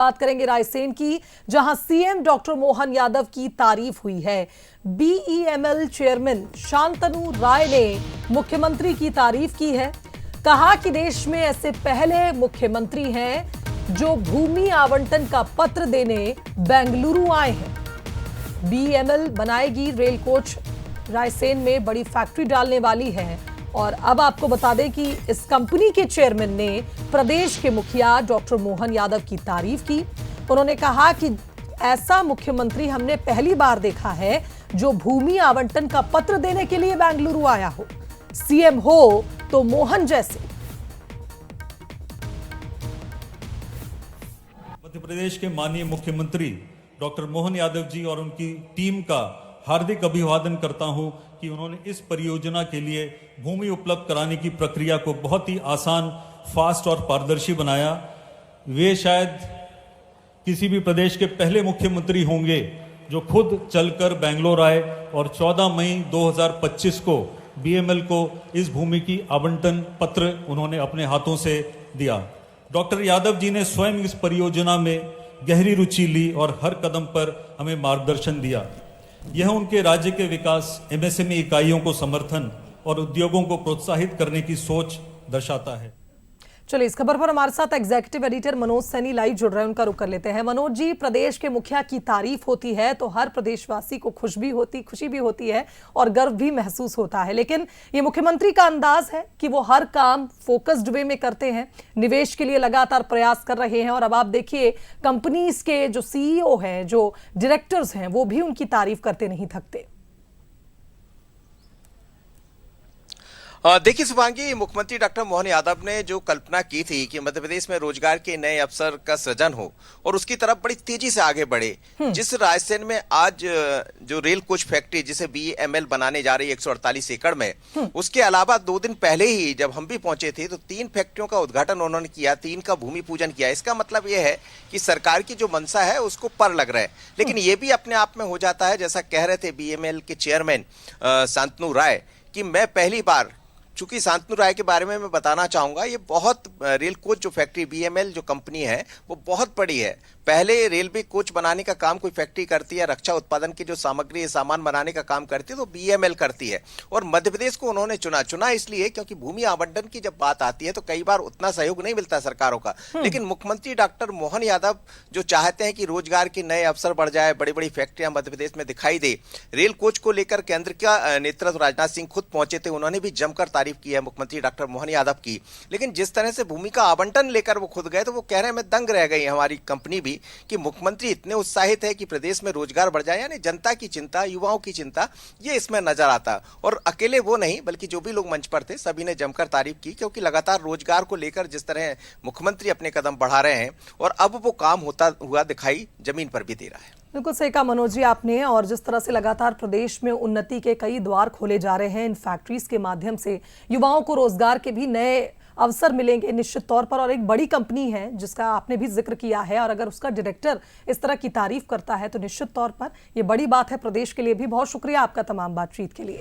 बात करेंगे रायसेन की, जहां सीएम डॉक्टर मोहन यादव की तारीफ हुई है। बीईएमएल चेयरमैन शांतनु राय ने मुख्यमंत्री की तारीफ की है। कहा कि देश में ऐसे पहले मुख्यमंत्री हैं जो भूमि आवंटन का पत्र देने बेंगलुरु आए हैं। बीईएमएल बनाएगी रेल कोच, रायसेन में बड़ी फैक्ट्री डालने वाली है। और अब आपको बता दें कि इस कंपनी के चेयरमैन ने प्रदेश के मुखिया डॉक्टर मोहन यादव की तारीफ की। उन्होंने कहा कि ऐसा मुख्यमंत्री हमने पहली बार देखा है जो भूमि आवंटन का पत्र देने के लिए बेंगलुरु आया हो। सीएम हो तो मोहन जैसे। मध्य प्रदेश के माननीय मुख्यमंत्री डॉक्टर मोहन यादव जी और उनकी टीम का हार्दिक अभिवादन करता हूं कि उन्होंने इस परियोजना के लिए भूमि उपलब्ध कराने की प्रक्रिया को बहुत ही आसान, फास्ट और पारदर्शी बनाया। वे शायद किसी भी प्रदेश के पहले मुख्यमंत्री होंगे जो खुद चलकर बेंगलोर आए और 14 मई 2025 को बीईएमएल को इस भूमि की आवंटन पत्र उन्होंने अपने हाथों से दिया। डॉक्टर यादव जी ने स्वयं इस परियोजना में गहरी रुचि ली और हर कदम पर हमें मार्गदर्शन दिया। यह उनके राज्य के विकास, एमएसएमई इकाइयों को समर्थन और उद्योगों को प्रोत्साहित करने की सोच दर्शाता है। चलिए, इस खबर पर हमारे साथ executive editor Manoj Saini live जुड़ रहे हैं, उनका रुख कर लेते हैं। मनोज जी, प्रदेश के मुखिया की तारीफ होती है तो हर प्रदेशवासी को खुशी भी होती है और गर्व भी महसूस होता है, लेकिन ये मुख्यमंत्री का अंदाज है कि वो हर काम फोकस्ड वे में करते हैं, निवेश के लिए लगातार प्रयास कर रहे हैं। और अब आप देखिए, कंपनीज के जो सीईओ हैं, जो डायरेक्टर्स हैं, वो भी उनकी तारीफ करते नहीं थकते। देखिए शुभांगी, मुख्यमंत्री डॉक्टर मोहन यादव ने जो कल्पना की थी कि मध्य प्रदेश में रोजगार के नए अवसर का सृजन हो और उसकी तरफ बड़ी तेजी से आगे बढ़े। जिस रायसेन में आज जो रेल कोच फैक्ट्री जिसे बीईएमएल बनाने जा रही है 148 एकड़ में, उसके अलावा 2 दिन पहले ही जब हम भी पहुंचे थे तो 3 फैक्ट्रियों का उद्घाटन उन्होंने किया, 3 का भूमि पूजन किया। इसका मतलब यह है कि सरकार की जो मंशा है उसको पर लग रहा है। लेकिन ये भी अपने आप में हो जाता है, जैसा कह रहे थे बीईएमएल के चेयरमैन शांतनु राय, कि मैं पहली बार, चूंकि शांतनु राय के बारे में मैं बताना चाहूंगा, ये बहुत रेल कोच जो फैक्ट्री बीईएमएल जो कंपनी है वो बहुत बड़ी है। पहले रेलवे कोच बनाने का काम कोई फैक्ट्री करती है, रक्षा उत्पादन की जो सामग्री सामान बनाने का काम करती है तो बीईएमएल करती है। और मध्य प्रदेश को उन्होंने चुना इसलिए क्योंकि भूमि आवंटन की जब बात आती है तो कई बार उतना सहयोग नहीं मिलता सरकारों का। लेकिन मुख्यमंत्री डॉक्टर मोहन यादव जो चाहते हैं कि रोजगार के नए अवसर बढ़ जाए, बड़ी बड़ी फैक्ट्रियां मध्य प्रदेश में दिखाई दे, रेल कोच को लेकर केंद्र का नेतृत्व राजनाथ सिंह खुद पहुंचे थे, उन्होंने भी जमकर तारीफ की है मुख्यमंत्री डॉक्टर मोहन यादव की। लेकिन जिस तरह से भूमि का आवंटन लेकर वो खुद गए तो वो कह रहे हैं मैं दंग रह गई हमारी कंपनी भी कि मुख्यमंत्री इतने उत्साहित है कि प्रदेश में रोजगार बढ़ जाए, यानी जनता की चिंता, युवाओं की चिंता, ये इसमें नजर आता। और अकेले वो नहीं बल्कि जो भी लोग मंच पर थे सभी ने जमकर तारीफ की, क्योंकि लगातार रोजगार को लेकर जिस तरह मुख्यमंत्री अपने कदम बढ़ा रहे हैं और अब वो काम होता हुआ दिखाई जमीन पर भी दे रहा है। बिल्कुल सही कहा मनोज जी आपने। और जिस तरह से लगातार प्रदेश में उन्नति के कई द्वार खोले जा रहे हैं, इन फैक्ट्रीज के माध्यम से युवाओं को रोजगार के भी नए अवसर मिलेंगे निश्चित तौर पर। और एक बड़ी कंपनी है जिसका आपने भी जिक्र किया है, और अगर उसका डायरेक्टर इस तरह की तारीफ करता है तो निश्चित तौर पर यह बड़ी बात है प्रदेश के लिए भी। बहुत शुक्रिया आपका तमाम बातचीत के लिए।